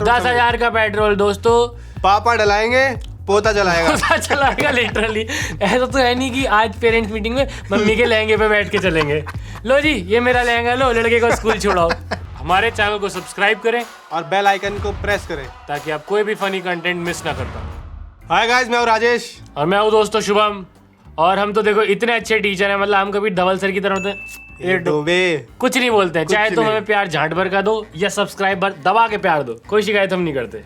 Petrol 10,000 का petrol दोस्तों। पापा डलाएंगे, पोता चलाएगा लिटरली। ऐसा तो है नहीं कि आज पेरेंट्स मीटिंग में मम्मी के लहंगे पे बैठ के चलेंगे, लो जी ये मेरा लहंगा लो, लड़के को स्कूल छोड़ाओ। हमारे चैनल को सब्सक्राइब करें और बेल आइकन को प्रेस करें ताकि आप कोई भी फनी कंटेंट मिस ना कर पाए। हाय गाइस, मैं हूं राजेश और मैं हूँ दोस्तों शुभम। और हम तो देखो इतने अच्छे टीचर हैं, मतलब हम कभी धवल सर की तरह होते हैं कुछ नहीं बोलते हैं, चाहे तुम हमें प्यार झांट भर का दो या सब्सक्राइब दबा के प्यार दो, कोई शिकायत हम नहीं करते।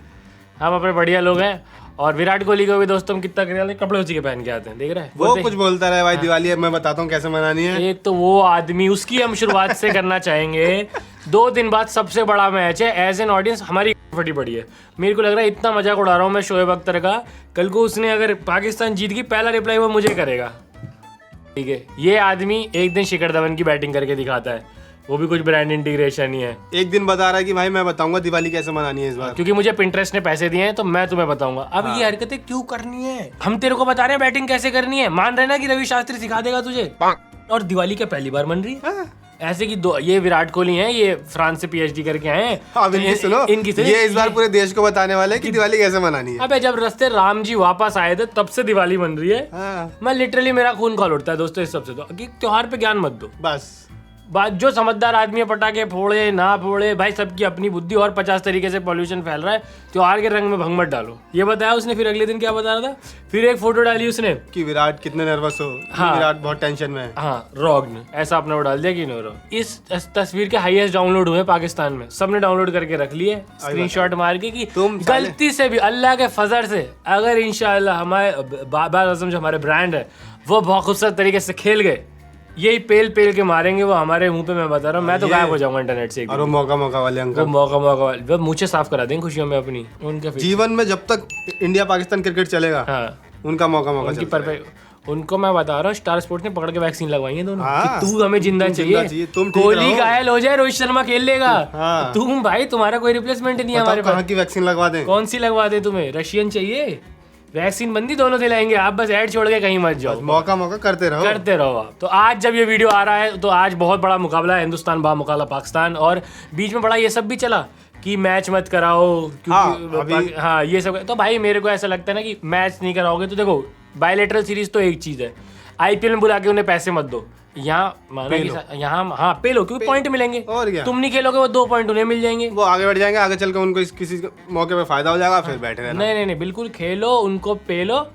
हम अपने बढ़िया लोग हैं। और विराट कोहली को भी दोस्तों हम कितना करने कपड़े उसी के पहन के आते हैं, देख रहे हैं वो कुछ बोलता रहे भाई। दिवाली मैं बताता हूँ कैसे मनानी है। एक तो वो आदमी, उसकी हम शुरुआत से करना चाहेंगे। 2 दिन बाद सबसे बड़ा मैच है, एज एन ऑडियंस हमारी फटी पड़ी है। मेरे को लग रहा है इतना मजाक उड़ा रहा हूँ मैं शोएब अख्तर का, कल को उसने अगर पाकिस्तान जीत गई पहला रिप्लाई वो मुझे करेगा, ठीक है। ये आदमी एक दिन शिखर धवन की बैटिंग करके दिखाता है, वो भी कुछ ब्रांड इंटीग्रेशन ही है। एक दिन बता रहा है कि भाई मैं बताऊंगा दिवाली कैसे मनानी है इस बार, क्योंकि मुझे पिंटरेस्ट ने पैसे दिए हैं तो मैं तुम्हें बताऊंगा। अब ये हरकतें क्यों करनी है? हम तेरे को बता रहे हैं बैटिंग कैसे करनी है, मान रहे ना कि रवि शास्त्री सिखा देगा तुझे। और दिवाली क्या पहली बार मन रही है ऐसे कि ये विराट कोहली हैं, ये फ्रांस से PhD करके आए हैं। अब इनकी सुनो, ये इस बार पूरे देश को बताने वाले हैं कि दिवाली कैसे मनानी है। अबे जब रास्ते राम जी वापस आए थे तब से दिवाली बन रही है। मैं लिटरली मेरा खून खौल उठता है दोस्तों इस सबसे, तो कि त्योहार पे ज्ञान मत दो बस। बात जो समझदार आदमी है पटाखे फोड़े ना फोड़े भाई, सबकी अपनी बुद्धि, और 50 तरीके से पॉल्यूशन फैल रहा है, त्योहार के रंग में भंग मत डालो, ये बताया उसने। फिर अगले दिन क्या बता रहा था, फिर एक फोटो डाली उसने कि विराट कितने नर्वस हो। हाँ, विराट बहुत टेंशन में है। हाँ रॉग्ड ऐसा आपने वो डाल दिया कि नो। इस तस्वीर के हाईएस्ट डाउनलोड हुए पाकिस्तान में, सबने डाउनलोड करके रख लिए स्क्रीनशॉट मार के कि तुम गलती से भी अल्लाह के फजर से अगर इंशाल्लाह हमारे बाबा आजम जो हमारे ब्रांड है वो बहुत खूबसूरत तरीके से खेल गए, यही पेल के मारेंगे वो हमारे मुंह पे। मैं बता रहा हूँ मैं तो गायब हो जाऊंगा इंटरनेट से। और वो मौका वाले अंकल, वो मौका वाले वो मुझे साफ करा देंगे खुशियों में अपनी। उनके जीवन में जब तक इंडिया पाकिस्तान क्रिकेट चलेगा, हाँ उनका मौका उनको मैं बता रहा हूँ स्टार स्पोर्ट्स ने पकड़ के वैक्सीन लगवाई है दोनों। हाँ, तू हमें जिंदा चाहिए, कोहली घायल हो जाए रोहित शर्मा खेल लेगा। हाँ, तुम भाई तुम्हारा कोई रिप्लेसमेंट नहीं है हमारे पास। कहाँ की वैक्सीन लगवा दें? कौन सी लगवा दे तुम्हें? रशियन चाहिए? वैक्सीन बंदी दोनों दिलाएंगे, आप बस ऐड छोड़ के कहीं मत जाओ, मौका करते रहो आप। तो आज जब ये वीडियो आ रहा है तो आज बहुत बड़ा मुकाबला है, हिंदुस्तान बा मुकाबला पाकिस्तान। और बीच में बड़ा ये सब भी चला कि मैच मत कराओ क्योंकि हाँ ये सब। तो भाई मेरे को ऐसा लगता है ना कि मैच नहीं कराओगे तो देखो बायलैटरल सीरीज तो एक चीज है, IPL में बुला के उन्हें पैसे मत दो, यहाँ माना कि यहाँ हाँ पे लो क्योंकि पॉइंट मिलेंगे। और क्या, तुम नहीं खेलोगे वो 2 पॉइंट उन्हें मिल जाएंगे, वो आगे बढ़ जाएंगे, आगे चल के उनको किसी मौके पे फायदा हो जाएगा, फिर बैठे रहना। नहीं बिल्कुल खेलो, उनको पे लो।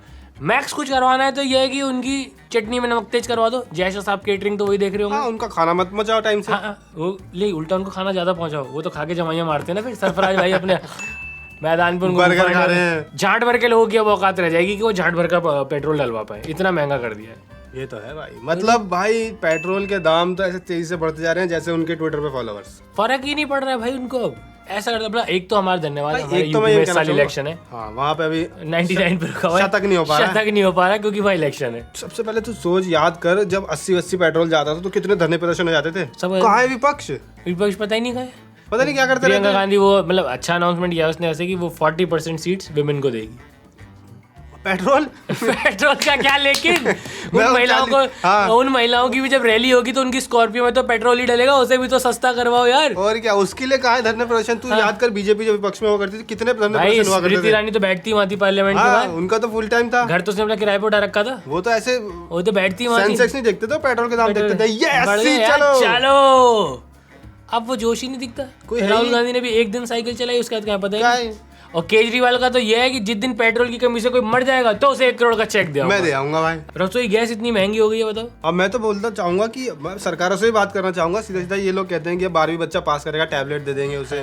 मैक्स कुछ करवाना है तो ये है कि उनकी चटनी में नमक तेज करवा दो। जैसा साहब केटरिंग तो वही देख रहे होंगे। हाँ, उनका खाना मत मचाओ टाइम से। हाँ, वो ले उल्टा उनको खाना ज्यादा पहुंचाओ, वो तो खा के जमाइयां मारते हैं ना फिर सरफराज भाई अपने मैदान पे बर्गर खा रहे हैं। झाट भर के लोगों की अब औकात रह जाएगी कि वो झाट भर का पेट्रोल डलवा पाए, इतना महंगा कर दिया है। ये तो है भाई, मतलब भाई पेट्रोल के दाम तो ऐसे तेजी से बढ़ते जा रहे हैं जैसे उनके ट्विटर पे फॉलोअर्स। फर्क ही नहीं पड़ रहा है भाई उनको अब ऐसा करता। एक तो हमारा धन्यवाद, एक तो मैं साल इलेक्शन है, हाँ वहाँ पे अभी 99 पे रुका हुआ है, शतक नहीं हो पा रहा क्योंकि वहाँ इलेक्शन है। सबसे पहले तू सोच, याद कर जब 80 पेट्रोल जाता था तो कितने धरने प्रदर्शन हो जाते थे। कहाँ है विपक्ष पता ही नहीं कहा, पता नहीं क्या करते। प्रियंका गांधी वो मतलब अच्छा अनाउंसमेंट किया उसने ऐसे कि वो 40% सीट्स विमेन को देगी। पेट्रोल का क्या, लेकिन उन महिलाओं की भी जब रैली होगी तो उनकी स्कॉर्पियो में तो पेट्रोल ही डलेगा, उसे भी तो सस्ता करवाओ यार। और क्या, उसके लिए कहा है धरने प्रदर्शन? तू याद कर बीजेपी जब विपक्ष में हुआ करती थी कितने धरने प्रदर्शन हुआ करते थे। ईरानी तो बैठती वहाँ थी पार्लियामेंट के बाद, उनका तो फुल टाइम था, घर तो उसने अपना किराए पे उठा रखा था। वो तो ऐसे वो तो बैठती वहाँ, सेंसेक्स नहीं देखते तो पेट्रोल के दाम देखते थे। चलो अब वो जोश ही नहीं दिखता। राहुल गांधी ने भी एक दिन साइकिल चलाई, उसके बाद क्या पता है। और केजरीवाल का तो ये है कि जिस दिन पेट्रोल की कमी से कोई मर जाएगा तो उसे 1 करोड़ का चेक दे मैं दे आऊंगा भाई। रसोई गैस इतनी महंगी हो गई है बताओ। अब मैं तो बोलता चाहूंगा कि सरकारों से भी बात करना चाहूंगा सीधा। ये लोग कहते हैं कि 12वीं बच्चा पास करेगा टैबलेट दे देंगे उसे,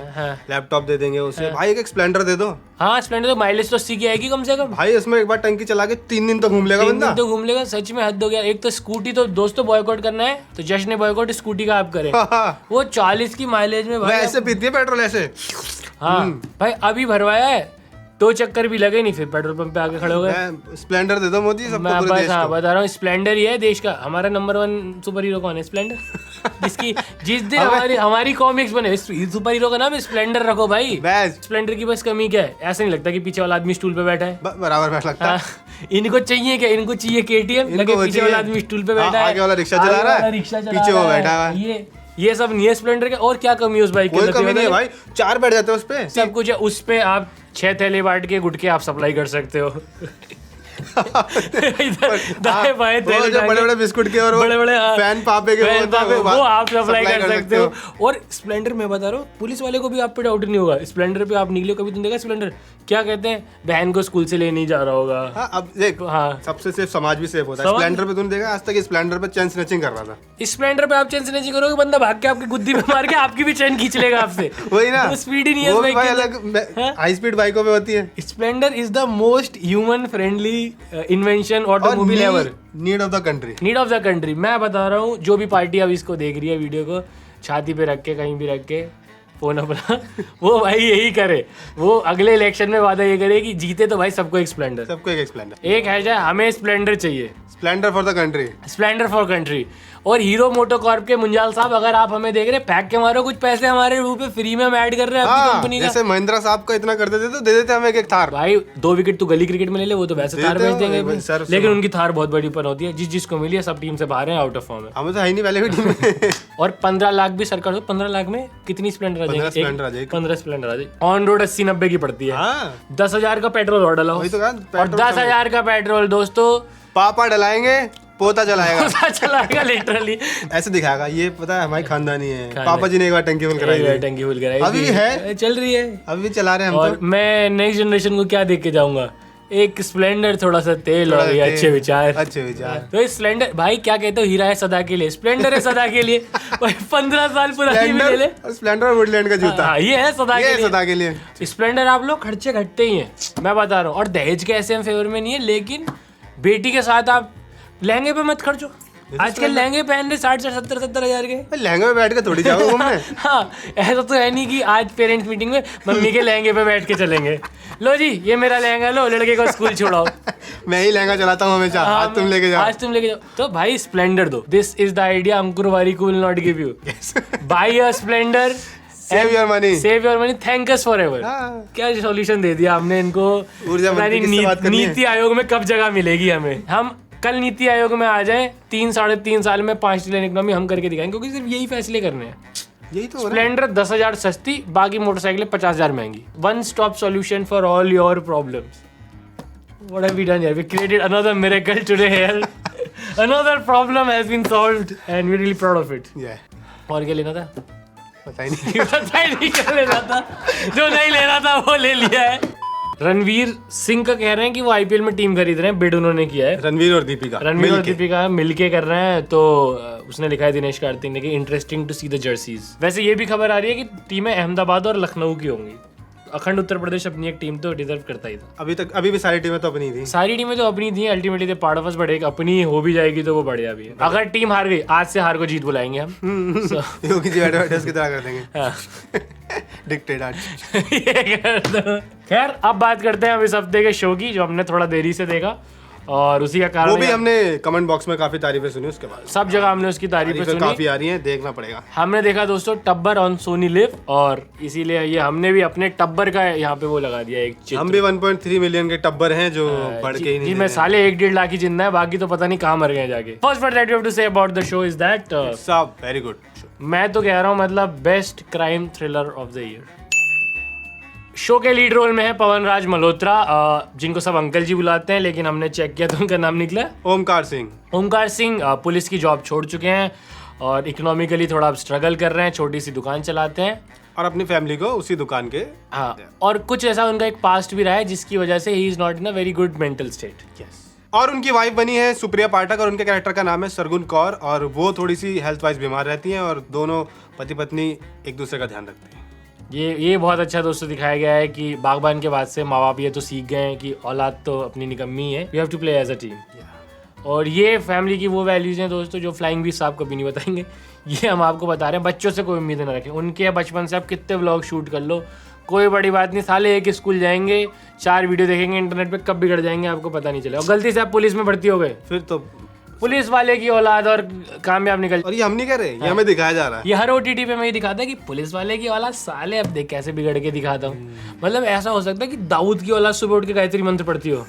लैपटॉप दे देंगे उसे। भाई एक स्प्लेंडर दे दो। हाँ स्प्लेंडर तो माइलेज तो 80 की आएगी कम से कम भाई, इसमें एक बार टंकी चला के 3 दिन तो घूम लेगा बंदा। तो घूम लेगा, सच में हद हो गया। एक तो स्कूटी तो दोस्तों बॉयकॉट करना है तो जश्न ने बॉयकॉट स्कूटी का आप करें। वो 40 की माइलेज में भाई ऐसे पीती है पेट्रोल ऐसे। हाँ भाई अभी भरवाया है, 2 चक्कर भी लगे नहीं, फिर पेट्रोल पंप पे आके खड़े हो गए। स्प्लेंडर दे दो मोदी सबको। मैं बस हाँ बता रहा हूँ, स्प्लेंडर ही है देश का। हमारा नंबर 1 सुपर हीरो कौन है? स्प्लेंडर। जिस दिन हमारी कॉमिक्स बने सुपर हीरो का नाम स्प्लेंडर रखो भाई। स्प्लेंडर की बस कमी क्या है? ऐसा नहीं लगता कि पीछे वाला आदमी स्टूल पे बैठा है, बराबर बैठ लगता है। इनको चाहिए क्या? इनको चाहिए KTM, लगे पीछे वाला आदमी स्टूल पे बैठा है, आगे वाला रिक्शा चला रहा है, पीछे वो बैठा है। ये ये सब नहीं है स्प्लेंडर के। और क्या कमी है उस बाइक के कोई अंदर? कमी नहीं है भाई, 4 बैठ जाते हैं उस पे। सब कुछ है उस पे। आप 6 थैले बांट के गुटके आप सप्लाई कर सकते हो। इधर दाएं बाएं वो जो बड़े-बड़े बिस्कुट के और बड़े-बड़े फैन पापे के वो आप सप्लाई कर सकते हो। और स्प्लेंडर में बता रहा हूँ, पुलिस वाले को भी आप पे डाउट नहीं होगा। स्प्लेंडर पे आप निकले, कभी तुम देखा स्प्लेंडर क्या कहते हैं, बहन को स्कूल से ले नहीं जा रहा होगा। हाँ, अब देख, हाँ, सबसे सेफ समाज भी सेफ होता है। स्प्लेंडर पे तूने देखा आज तक स्प्लेंडर पे चेन स्नैचिंग कर रहा था। स्प्लेंडर पे आप चेन स्नैचिंग करोगे, बंदा भाग के आपकी गुद्दी में मार के आपकी भी चेन खींच लेगा आपसे। वही ना, स्पीड ही नहीं है भाई, अलग हाई स्पीड बाइकों पे होती है। Splendor is the most human friendly invention automobile ever. Need of the country, need of the country. मैं बता रहा हूँ, जो भी पार्टी अब इसको देख रही है वीडियो को, छाती पे रख के कहीं भी रख के फोन अपना, वो भाई यही करे। वो अगले इलेक्शन में वादा ये करे कि जीते तो भाई सबको एक स्प्लेंडर, सबको एक स्प्लेंडर। एक है जाए, हमें स्प्लेंडर चाहिए, Splendor for the country, Splendor for country. और हीरो मोटोकॉर्प के मुंजाल साहब, अगर आप हमें देख रहे हैं, फेंक के मारो कुछ पैसे हमारे रूप में, फ्री में हम ऐड कर रहे हैं आपकी कंपनी का। जैसे महिंद्रा साहब का इतना कर देते तो दे देते हमें एक थार। भाई 2 विकेट तो गली क्रिकेट में ले ले, वो तो वैसे थार बेच देंगे, लेकिन उनकी थार बहुत बड़ी पन होती है। जिसको मिली है सब टीम से बाहर है, आउट ऑफ फॉर्म है। हमें तो है ही नहीं पहले भी टीम में। और 15 लाख भी सरकार, 15 लाख में कितनी स्प्लेंडर आ जाएगी? 15 स्प्लेंडर आ जाएगी। ऑन रोड 80-90 की पड़ती है। 10,000 का पेट्रोल और डलाओ, और 10,000 का पेट्रोल दोस्तों पापा डलाएंगे, पोता चलाएगा। पोता चलाएगा लिटरली। ऐसे दिखाएगा, ये पता है हमारी खानदानी है। पापा जी ने एक बार टंकी फुल कराई थी, टंकी फुल कराई, अभी भी है, चल रही है, अभी भी चला रहे हैं हम। और मैं नेक्स्ट जनरेशन को क्या देख के जाऊंगा? एक स्प्लेंडर, थोड़ा सा तेल और ये अच्छे विचार। अच्छे विचार। तो स्प्लेंडर भाई क्या कहते हो, हीरा है सदा के लिए, स्प्लेंडर है सदा के लिए। भाई 15 साल पुरानी भी ले ले। स्प्लेंडर और वुडलैंड का जूता, हाँ, ये है सदा के लिए, सदा के लिए। स्प्लेंडर आप लोग खर्चे घटते ही हैं, मैं बता रहा हूँ। और दहेज के ऐसे हम फेवर में नहीं है, लेकिन बेटी के साथ आप लहंगे पे मत खर्चो। आजकल लहंगे पहन रहे 60-70 हजार के। लहंगे पे बैठ के थोड़ी जाओगे घूमने। हाँ, ऐसा तो है नहीं कि आज पेरेंट्स मीटिंग में मम्मी के लहंगे पे बैठ के चलेंगे। लो जी, ये मेरा लहंगा, लो लड़के को स्कूल छोड़ाओ। मैं ही लहंगा चलाता हूँ हमेशा। हाँ, आज तुम लेके जाओ, आज तुम लेके जाओ। तो भाई स्प्लेंडर दो। This is the idea Ankur Warikoo will not give you. Buy a Splendor, save your money, save your money, thank us forever. क्या सॉल्यूशन दे दिया हमने इनको। नीति आयोग में कब जगह मिलेगी हमें? हम कल नीति आयोग में आ जाएं, 3-3.5 साल में 5 ट्रिलियन इकोनॉमी हम करके दिखाएंगे, क्योंकि सिर्फ यही फैसले करने हैं। यही तो स्प्लेंडर 10,000 सस्ती, बाकी मोटरसाइकिलें 50,000 महंगी। One stop solution for all your problems. What have we done here? We created another miracle today here. Another problem has been solved and we're really proud of it. और क्या लेना था? पता ही नहीं। पता ही नहीं क्या लेना था। जो नहीं लेना था वो ले लिया है। रणवीर सिंह का कह रहे हैं कि वो आईपीएल में टीम खरीद रहे हैं, बिड उन्होंने किया है। रणवीर और दीपिका मिलके कर रहे हैं। तो उसने लिखा है दिनेश कार्तिक ने कि interesting to see the jerseys. वैसे ये भी खबर आ रही है कि टीमें अहमदाबाद और लखनऊ की होंगी। अखंड उत्तर प्रदेश अपनी एक टीम तो डिजर्व करता ही था। अभी भी सारी टीमें तो अपनी थी। सारी टीमें तो अपनी थी, ultimately they part of us, but एक अपनी हो भी जाएगी तो वो बढ़िया भी है। अगर टीम हार गई, आज से हार को जीत बुलाएंगे हम। योगी जी एडवर्टाइज की तरह कर देंगे। डिक्टेटर। खैर, अब बात करते हैं हम इस हफ्ते के शो की, जो हमने थोड़ा देरी से देखा, और उसी का कारण वो भी हमने कमेंट बॉक्स में काफी तारीफें सुनी। उसके बाद सब जगह हमने उसकी तारीफें सुनी, काफी आ रही हैं, देखना पड़ेगा। हमने देखा दोस्तों टब्बर ऑन सोनी लिव, और इसीलिए ये हमने भी अपने टब्बर का यहाँ पे वो लगा दिया एक चित्र। हम भी 1.3 मिलियन के टब्बर हैं जो बढ़ के ही नहीं। जी, मैं साले 1-1.5 लाख ही जिंदा है, बाकी तो पता नहीं कहाँ मर गए जाके। First word that we have to say about the show is that very good. मैं तो कह रहा हूँ, मतलब best crime thriller of the year. Show के लीड रोल में है पवन राज मल्होत्रा, जिनको सब अंकल जी बुलाते हैं, लेकिन हमने चेक किया तो उनका नाम निकला ओमकार सिंह। ओमकार सिंह पुलिस की जॉब छोड़ चुके हैं और इकोनॉमिकली थोड़ा अब स्ट्रगल कर रहे हैं, छोटी सी दुकान चलाते हैं और अपनी फैमिली को उसी दुकान के। हाँ, और कुछ ऐसा उनका एक पास्ट भी रहा है जिसकी वजह से he is not in a very good mental state. और उनकी वाइफ बनी है सुप्रिया पाठक, और उनके कैरेक्टर का नाम है सरगुन कौर, और वो थोड़ी सी हेल्थ वाइज बीमार रहती हैं, और दोनों पति पत्नी एक दूसरे का ध्यान रखते हैं। ये बहुत अच्छा दोस्तों दिखाया गया है कि बागबान के बाद से माँ बाप ये तो सीख गए हैं कि औलाद तो अपनी निकम्मी है, you have to play as a team. और ये फैमिली की वो वैल्यूज हैं दोस्तों जो फ्लाइंग बीस्ट साहब कभी नहीं बताएंगे। ये हम आपको बता रहे हैं, बच्चों से कोई उम्मीद ना रखें। उनके बचपन से आप कितने व्लॉग शूट कर लो, कोई बड़ी बात नहीं। साले एक स्कूल जाएंगे, 4 वीडियो देखेंगे इंटरनेट पे, कब बिगड़ जाएंगे आपको पता नहीं चलेगा। और गलती से आप पुलिस में भर्ती हो गए, फिर तो पुलिस वाले की औलाद और कामयाब निकल। और ये हम नहीं कर रहे, ये हमें दिखाया जा रहा है। ये हर ओटीटी पे मैं ये दिखाता है कि पुलिस वाले की औलाद, साले अब देख कैसे बिगड़ के दिखाता हूँ। मतलब ऐसा हो सकता है कि दाऊद की औलाद सुबह उठ के गायत्री मंत्र पढ़ती हो,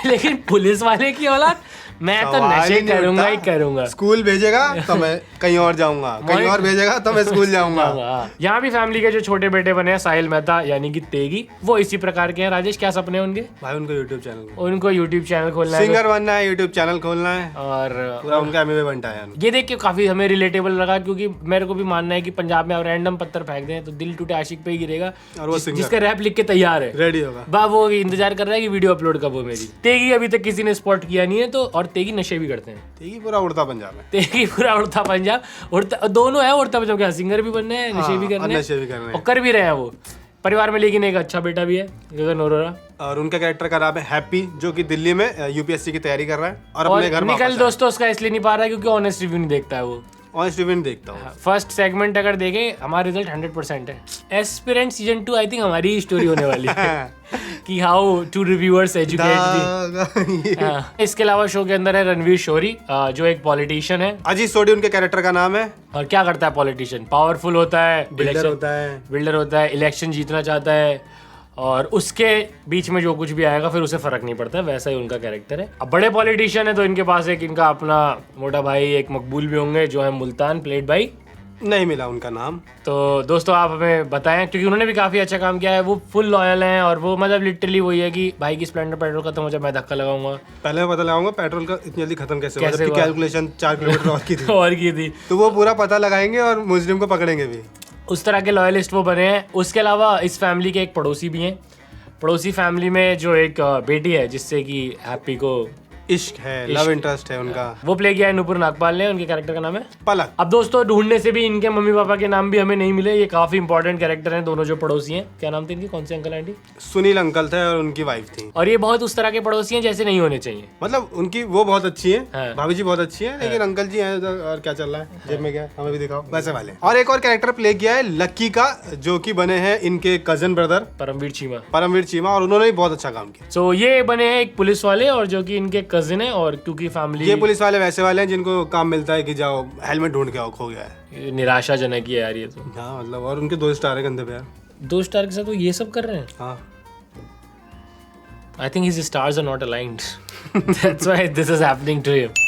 लेकिन पुलिस वाले की औलाद मैं तो सवाल नशे नहीं करूंगा उठता। ही करूंगा। स्कूल भेजेगा तो मैं कहीं और जाऊंगा, कहीं और भेजेगा तो मैं स्कूल जाऊंगा। यहाँ भी फैमिली के जो छोटे बेटे बने हैं साहिल मेहता यानी कि तेगी, वो इसी प्रकार के हैं। राजेश, क्या सपने हैं उनके? भाई उनको यूट्यूब चैनल, उनको यूट्यूब चैनल खोलना है, सिंगर बनना है, यूट्यूब चैनल खोलना है, और पूरा उनका एमवे बनता है। ये देख के काफी हमें रिलेटेबल लगा, क्योंकि मेरे को भी मानना है कि पंजाब में आप रैंडम पत्थर फेंक दें तो दिल टूटे आशिक पे ही गिरेगा, और वो सिंगर जिसका रैप लिख के तैयार है, रेडी होगा। बा वो इंतजार कर रहा है कि वीडियो अपलोड कब हो मेरी। तेगी अभी तक किसी ने स्पॉट किया नहीं है, तो और तेगी नशे भी करते हैं। तेगी पूरा उड़ता पंजाब है। तेगी पूरा उड़ता पंजाब, उड़ता दोनों है, उड़ता पंजाब क्या, सिंगर भी बनने हैं, नशे भी करने हैं, नशे भी करने और कर भी रहे हैं वो परिवार में। लेकिन एक अच्छा बेटा भी है, गगन अरोरा, और उनका कैरेक्टर का नाम है हैप्पी, जो कि दिल्ली में यूपीएससी की तैयारी कर रहा है और और अपने घर निकल दोस्तों उसका इसलिए नहीं पा रहा है क्योंकि ऑनेस्ट रिव्यू नहीं देखता है वो। ऑनेस्ट रिव्यू देखता हूँ। फर्स्ट सेगमेंट अगर देखें, हमारा रिजल्ट 100% है। एस्पिरेंट सीजन 2 आई थिंक हमारी ही स्टोरी होने वाली है कि हाउ टू रिव्यूअर्स एजुकेट दी। इसके अलावा शो के अंदर है रणवीर शोरी, जो एक पॉलिटिशियन है। अजीत सोडी उनके कैरेक्टर का नाम है। और क्या करता है पॉलिटिशियन? पावरफुल होता है, बिल्डर होता है, इलेक्शन जीतना चाहता है, और उसके बीच में जो कुछ भी आएगा फिर उसे फर्क नहीं पड़ता है, वैसा ही उनका कैरेक्टर है। अब बड़े पॉलिटिशियन है तो इनके पास एक इनका अपना मोटा भाई एक मकबूल भी होंगे, जो है मुल्तान, प्लेड भाई। नहीं मिला उनका नाम। तो दोस्तों आप हमें बताएं, क्योंकि उन्होंने भी काफी अच्छा काम किया है, वो फुल लॉयल हैं, और वो मतलब लिटरली वही है कि भाई की स्प्लेंडर पेट्रोल खत्म हो जाए मैं धक्का लगाऊंगा। पहले मैं पता लगाऊंगा पेट्रोल का इतनी जल्दी खत्म कैसे हुआ, जबकि कैलकुलेशन 4 किलोमीटर और की थी। और की थी, तो वो पूरा पता लगाएंगे और मुजरिम को पकड़ेंगे भी। उस तरह के लॉयलिस्ट वो बने हैं। उसके अलावा इस फैमिली के एक पड़ोसी भी हैं। पड़ोसी फैमिली में जो एक बेटी है जिससे कि हैप्पी को इश्क है, लव इंटरेस्ट है उनका, वो प्ले किया है नूपुर नागपाल ने। उनके कैरेक्टर का नाम है पलक। अब दोस्तों ढूंढने से भी इनके मम्मी पापा के नाम भी हमें नहीं मिले। ये काफी इंपॉर्टेंट कैरेक्टर हैं दोनों जो पड़ोसी हैं। क्या नाम थे इनके, कौन से अंकल आंटी? सुनील अंकल थे और उनकी वाइफ थी। और ये बहुत उस तरह के पड़ोसी हैं जैसे नहीं होने चाहिए। मतलब उनकी वो बहुत अच्छी है, हाँ। भाभी जी बहुत अच्छी है, लेकिन अंकल जी हैं उधर, और क्या चल रहा है जेब में क्या, हमें भी दिखाओ, वैसे वाले। और एक और कैरेक्टर प्ले किया है लक्की का, जो कि बने हैं इनके कजन ब्रदर परमवीर चीमा, और उन्होंने भी बहुत अच्छा काम किया। तो ये बने हैं एक पुलिस वाले, और जो कि इनके कजिन है, और क्योंकि फैमिली, ये पुलिस वाले वैसे वाले हैं जिनको काम मिलता है कि जाओ हेलमेट ढूंढ के आओ, खो गया है। निराशाजनक ही है यार ये तो। हाँ मतलब, और उनके 2 स्टार है कंधे पे यार। 2 स्टार के साथ वो ये सब कर रहे हैं। हाँ I think his stars are not aligned. That's why this is happening to him.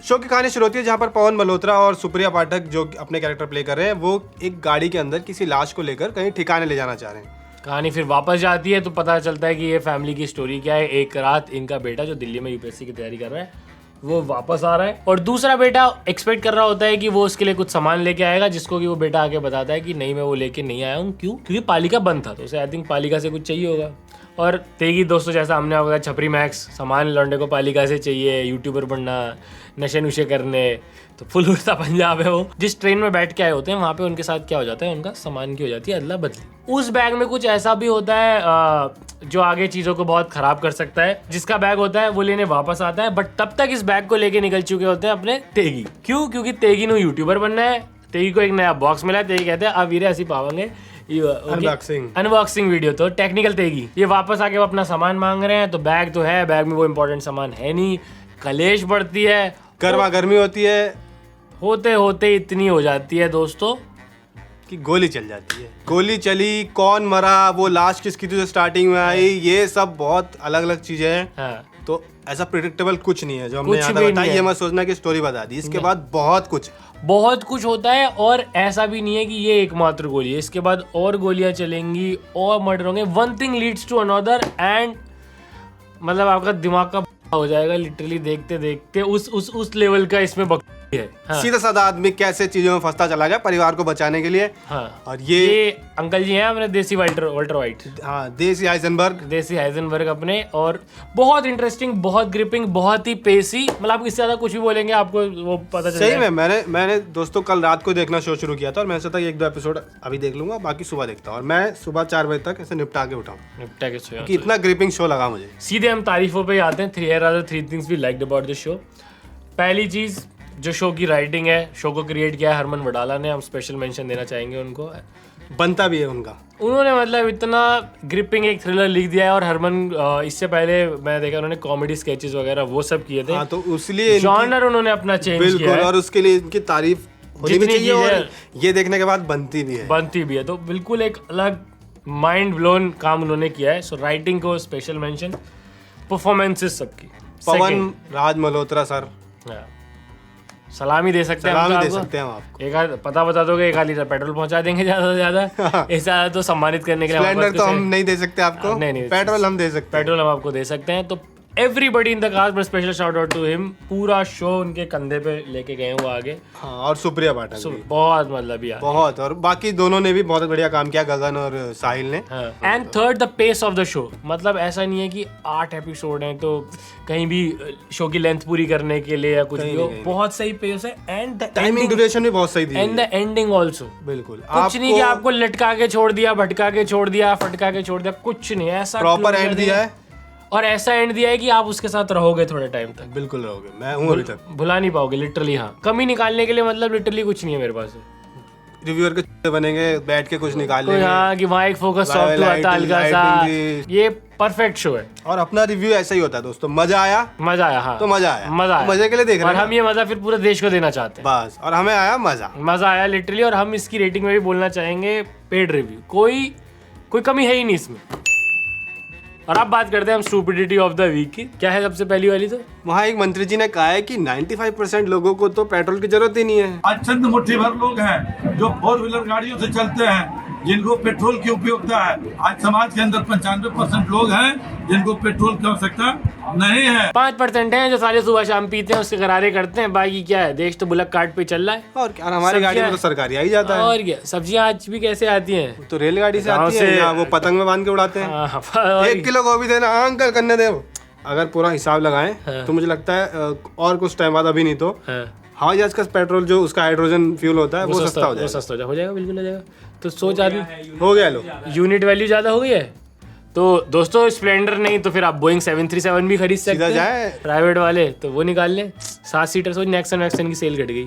Show की कहानी शुरू होती है जहाँ पर पवन मल्होत्रा और सुप्रिया पाठक जो अपने कैरेक्टर प्ले कर रहे हैं, वो एक गाड़ी के अंदर किसी लाश को लेकर कहीं ठिकाने ले जाना चाह रहे हैं। कहानी फिर वापस जाती है तो पता चलता है कि ये फैमिली की स्टोरी क्या है। एक रात इनका बेटा जो दिल्ली में यूपीएससी की तैयारी कर रहा है वो वापस आ रहा है, और दूसरा बेटा एक्सपेक्ट कर रहा होता है कि वो उसके लिए कुछ सामान लेके आएगा, जिसको कि वो बेटा आके बताता है कि नहीं मैं वो लेके नहीं आया हूँ। क्यों? क्योंकि पालिका बंद था, तो उसे आई थिंक पालिका से कुछ चाहिए होगा। और तेगी दोस्तों जैसा हमने आपको बताया, छपरी मैक्स, सामान लौंडे को पालिका से चाहिए, यूट्यूबर बनना, नशे नुशे करने, तो फुल उड़ता पंजाब है वो। जिस ट्रेन में बैठ के आए होते हैं वहाँ पे उनके साथ क्या हो जाता है, उनका सामान की हो जाती है अदला बदली। उस बैग में कुछ ऐसा भी होता है जो आगे चीज़ों को बहुत खराब कर सकता है। जिसका बैग होता है वो लेने वापस आता है, बट तब तक इस बैग को लेके निकल चुके होते हैं अपने तेगी। क्यों? क्योंकि तेगी ने यूट्यूबर बनना है। तेगी को एक नया बॉक्स मिला है, तेगी कहते हैं अब वीरे ऐसी पावांगे अनबॉक्सिंग वीडियो। तो टेक्निकल तेगी ये वापस आके वो अपना सामान मांग रहे हैं, तो बैग तो है, बैग में वो इंपॉर्टेंट सामान है नहीं। कलेश बढ़ती है, गर्मा गर्मी होती है, होते होते इतनी हो जाती है दोस्तों कि गोली चल जाती है। गोली चली, कौन मरा, वो लाश किसकी थी जो स्टार्टिंग में आई, ये सब बहुत अलग अलग चीजें हैं। हाँ। तो ऐसा प्रिडिक्टेबल कुछ नहीं है जो हमने यहाँ तक बताया। ये मत सोचना कि स्टोरी बता दी, इसके बाद बहुत कुछ होता है। और ऐसा भी नहीं है कि ये एकमात्र गोली है, इसके बाद और गोलियां चलेंगी और मर्डर होंगे। One thing leads to another, and मतलब आपका दिमाग का हो जाएगा लिटरली देखते देखते। उस लेवल का इसमें है। हाँ। सीधा साधा आदमी कैसे चीजों में फंसता चला गया परिवार को बचाने के लिए। हाँ। और ये अंकल जी हैं अपने देसी वाल्टर वाइट। हाँ, देसी हाइजेनबर्ग अपने। और बहुत इंटरेस्टिंग, बहुत ग्रिपिंग, बहुत ही पेसी। मतलब आप इससे ज्यादा कुछ भी बोलेंगे आपको वो पता चलेगा। सही में मैंने दोस्तों कल रात को देखना शो शुरू किया था, और मैं सोचा 1-2 एपिसोड अभी देख लूंगा, बाकी सुबह देखता हूँ। और मैं सुबह 4 बजे तक ऐसे निपटा के उठाऊँ कि इतना ग्रिपिंग शो लगा मुझे। सीधे हम तारीफों पे आते हैं। 3 things we liked about this show. पहली चीज जो शो की राइटिंग है, शो को क्रिएट किया है हरमन वडाला ने। हम स्पेशल मेंशन देना चाहेंगे उनको, बनता भी है उनका। उन्होंने मतलब इतना ग्रिपिंग एक थ्रिलर लिख दिया है। और हरमन इससे पहले मैं देखा उन्होंने कॉमेडी स्केचेस वगैरह वो सब किए थे। हाँ, तो इसलिए जॉनर उन्होंने अपना चेंज किया है, और उसके लिए इनकी तारीफ होनी भी चाहिए, और ये देखने के बाद बनती भी है। तो बिल्कुल एक अलग माइंड ब्लोन काम उन्होंने किया है। सो राइटिंग को स्पेशल मेंशन, परफॉर्मेंसेस सबकी पवन राज मल्होत्रा सर, हाँ। सलामी दे सकते हैं हम सलामी तो दे आपको। सकते हैं हम आपको। एक आध पता बता दोगे, 1 लीटर पेट्रोल पहुंचा देंगे ज्यादा से ज्यादा। ऐसा तो सम्मानित करने के लिए हमारे स्प्लेंडर पास तो कुछ हम है। नहीं दे सकते आपको, नहीं, पेट्रोल हम दे सकते हैं। पेट्रोल हम आपको दे सकते हैं। तो एवरीबडी इन द कास्ट में special shout out to him. पूरा शो उनके कंधे पे लेके गए वो आगे। हाँ, और सुप्रिया पाठक भी। बहुत मतलब यार, बहुत, और बाकी दोनों ने भी बहुत बढ़िया काम किया, गगन और साहिल ने। And third the pace of the show. मतलब ऐसा नहीं है कि 8 एपिसोड हैं तो कहीं भी शो की लेंथ पूरी करने के लिए या कुछ भी हो, बहुत सही पेस है। एंड द टाइमिंग ड्यूरेशन भी बहुत सही दी एंड द एंडिंग ऑल्सो बिल्कुल। कुछ नहीं कि आपको लटका के छोड़ दिया, भटका के छोड़ दिया, फटका के छोड़ दिया, कुछ नहीं। ऐसा प्रॉपर एंड दिया है, और ऐसा एंड दिया है कि आप उसके साथ रहोगे थोड़े टाइम तक। बिल्कुल रहोगे, मैं हूँ अभी तक। भुला नहीं पाओगे लिटरली। हाँ, कमी निकालने के लिए मतलब लिटरली कुछ नहीं है मेरे पास। रिव्यूअर के चुट्टे बनेंगे, बैठ के कुछ निकाल कोई लेंगे। हाँ कि वहाँ एक फोकस सॉफ्ट हुआ था हल्का सा। ये परफेक्ट शो है और अपना रिव्यू ऐसा ही होता है दोस्तों, मजा आया मजा आया। हाँ तो मजा आया, मजा आया, मजे के लिए देख और रहे हैं हम ये मजा फिर पूरे देश को देना चाहते हैं बस। और हमें आया मजा, मजा आया लिटरली। और हम इसकी रेटिंग में भी बोलना चाहेंगे पेड रिव्यू, कोई कमी है ही नहीं इसमें। और अब बात करते हैं हम स्टूपिडिटी ऑफ द वीक की। क्या है सबसे पहली वाली? तो वहाँ एक मंत्री जी ने कहा है कि 95% लोगों को तो पेट्रोल की जरूरत ही नहीं है। आज चंद मुट्ठी भर लोग हैं जो 4 व्हीलर गाड़ियों से चलते हैं, जिनको पेट्रोल की उपयोगिता है। आज समाज के अंदर 95% लोग हैं जिनको पेट्रोल की आवश्यकता नहीं है। 5% हैं जो सारे सुबह शाम पीते हैं, उसके गरारे करते हैं। बाकी क्या है, देश तो बुलक कार्ट पे चल रहा है। और क्या, हमारी गाड़ी में तो सरकारी आ ही जाता है। और क्या, सब्जियां आज भी कैसे आती हैं? तो रेलगाड़ी से गाँव आती है से- या वो पतंग में बांध के उड़ाते हैं। हाँ, और 1 किलो गोभी देना अंकल, करने दे। अगर पूरा हिसाब लगाएं हाँ। तो मुझे लगता है और कुछ टाइम बाद, अभी नहीं तो हाँ, हवाई जहाज का पेट्रोल जो उसका हाइड्रोजन फ्यूल होता है वो सस्ता हो वो जाएगा। सस्ता हो जाएगा, बिल्कुल हो जाएगा। तो सोच आदमी, हो गया लो, यूनिट वैल्यू ज्यादा हो गई है। तो दोस्तों स्प्लेंडर नहीं तो फिर आप बोइंग 737 भी खरीद सकते सीधा हैं जाए। प्राइवेट वाले, तो वो निकाल लें। 7 सीटर सोच, नेक्सन की सेल घट गई,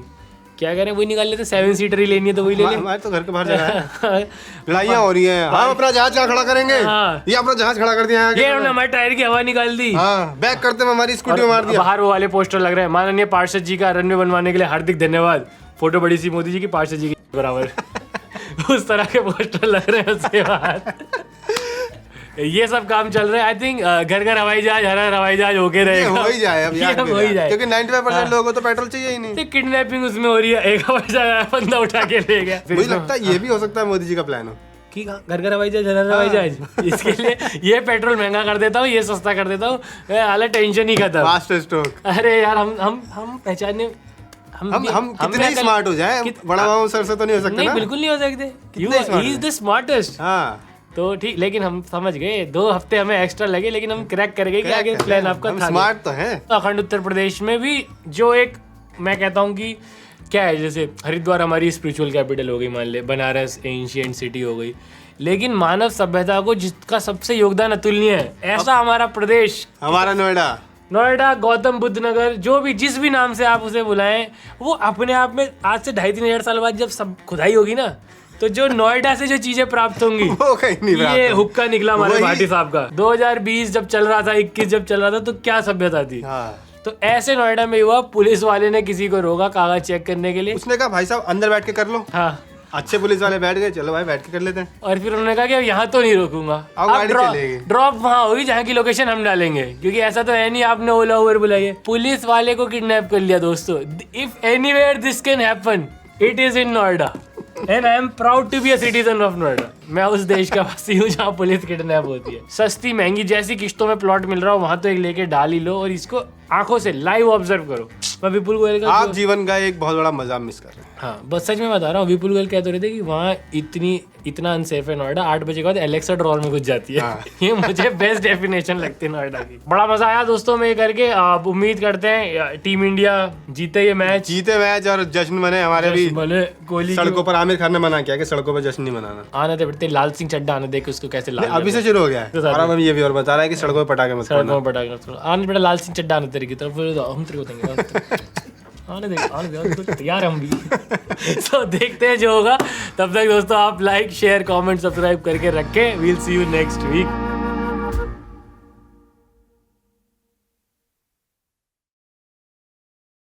क्या करें, वही निकाल लेते। 7 सीटर ही लेनी है तो वही ले लें। हमारे तो घर के बाहर जगह है, लड़ाइयाँ हो रही हैं। हम अपना जहाज कहाँ खड़ा करेंगे? हाँ। ये अपना जहाज खड़ा कर दिया है। ये उन्होंने हमारे टायर की हवा निकाल दी। हाँ, बैक करते में हमारी स्कूटी में मार दिया। बाहर वो वाले पोस्टर लग रहे हैं, माननीय पार्षद जी का रनवे बनवाने के लिए हार्दिक धन्यवाद। फोटो बड़ी सी मोदी जी की, पार्षद जी की बराबर। उस तरह के पोस्टर लग रहे हैं उसके बाद। ये सब काम चल रहा है। आई थिंक घर घर हवाई जहाज, हर हर हवाई जहाज होके ये रहेगा। हो ही जाए अब, ये यार अब हो ही जाए, क्योंकि 95% लोगों को तो पेट्रोल चाहिए ही नहीं। किडनैपिंग उसमें हो रही है। एक हवाई जहाज आया, बंदा उठा के ले गया। फिर मुझे लगता है ये भी हो सकता है मोदी जी का प्लान हो कि घर घर हवाई जहाज, हर हर हवाई जहाज। इसके लिए ये पेट्रोल महंगा कर देता हूँ, ये सस्ता कर देता हूँ, हालांकि टेंशन ही खत्म। Fast stroke. अरे यार हम पहचाने, हम कितने स्मार्ट हो जाए, बड़ा मामू सर से तो नहीं हो सकते नहीं, ना। बिल्कुल नहीं हो सकते। smart he is the smartest. हाँ, तो ठीक, लेकिन हम समझ गए, 2 हफ्ते हमें एक्स्ट्रा लगे, लेकिन हम क्रैक कर गए कि आगे प्लान आपका था। स्मार्ट तो है। अखंड उत्तर प्रदेश में भी जो एक, मैं कहता हूँ कि क्या है, जैसे हरिद्वार हमारी स्पिरिचुअल कैपिटल हो गई, मान ले, बनारस एंशिएंट सिटी हो गई, लेकिन मानव सभ्यता को जिसका सबसे योगदान अतुलनीय है, ऐसा हमारा प्रदेश, हमारा नोएडा, गौतम बुद्ध नगर, जो भी जिस भी नाम से आप उसे बुलाएं, वो अपने आप में आज से 2,500-3 हजार साल बाद जब सब खुदाई होगी ना, तो जो नोएडा से जो चीजें प्राप्त होंगी वो कहीं नहीं ये प्राप्त हुक्का निकला हमारे वही- भाटी साहब का। 2020 जब चल रहा था, 21 जब चल रहा था, तो क्या सभ्यता थी। हाँ। तो ऐसे नोएडा में हुआ, पुलिस वाले ने किसी को रोका कागज चेक करने के लिए। उसने कहा भाई साहब अंदर बैठ के कर लो। हाँ, अच्छे पुलिस वाले बैठ गए, चलो भाई बैठ के कर लेते हैं। और फिर उन्होंने कहा कि अब यहाँ तो नहीं रोकूंगा, अब गाड़ी चलेगी। ड्रॉप वहाँ होगी जहाँ की लोकेशन हम डालेंगे, क्योंकि ऐसा तो है नहीं आपने ओला उबर बुलाई है। पुलिस वाले को किडनैप कर लिया दोस्तों। If anywhere this can happen, it is in Noida, and I am proud to be a citizen of Noida. मैं उस देश का वासी हूँ जहाँ पुलिस किडनैप होती है। सस्ती महंगी जैसी किस्तों में प्लॉट मिल रहा हो, वहां तो एक लेके डाल ही लो और इसको आंखों से लाइव ऑब्जर्व करो। मैं विपुल गोयल का आप जीवन का एक बहुत बड़ा मजा मिस कर रहे हैं। हाँ, बस सच में बता रहा हूँ, विपुल गोयल कहते रहे थे कि वहाँ इतना अनसेफ है नोएडा, 8 बजे के बाद एलेक्सा ड्रॉर में घुस जाती है। हाँ। ये मुझे बेस्ट डेफिनेशन लगती है नोएडा की। बड़ा मजा आया दोस्तों में करके। आप उम्मीद करते हैं टीम इंडिया जीते ये मैच, जीते मैच और जश्न मने। हमारे भी भले कोहली सड़कों पर आमिर खान ने मना किया कि सड़कों पर जश्न नहीं मनाना। आने दे बेटे, लाल सिंह चड्ढा आने दे कि उसको कैसे लाल अभी से शुरू हो गया है। और अब ये भी और बता रहा है कि सड़कों पर पटाखे मत फोड़ना। सड़कों पर पटाखे आने बेटा, लाल सिंह चड्ढा आने तेरे की तरफ, हम तेरे को देंगे। आने दे, तैयार हम भी। तो देखते हैं जो होगा। तब तक दोस्तों आप लाइक शेयर कमेंट सब्सक्राइब करके रखें। We'll see you next week.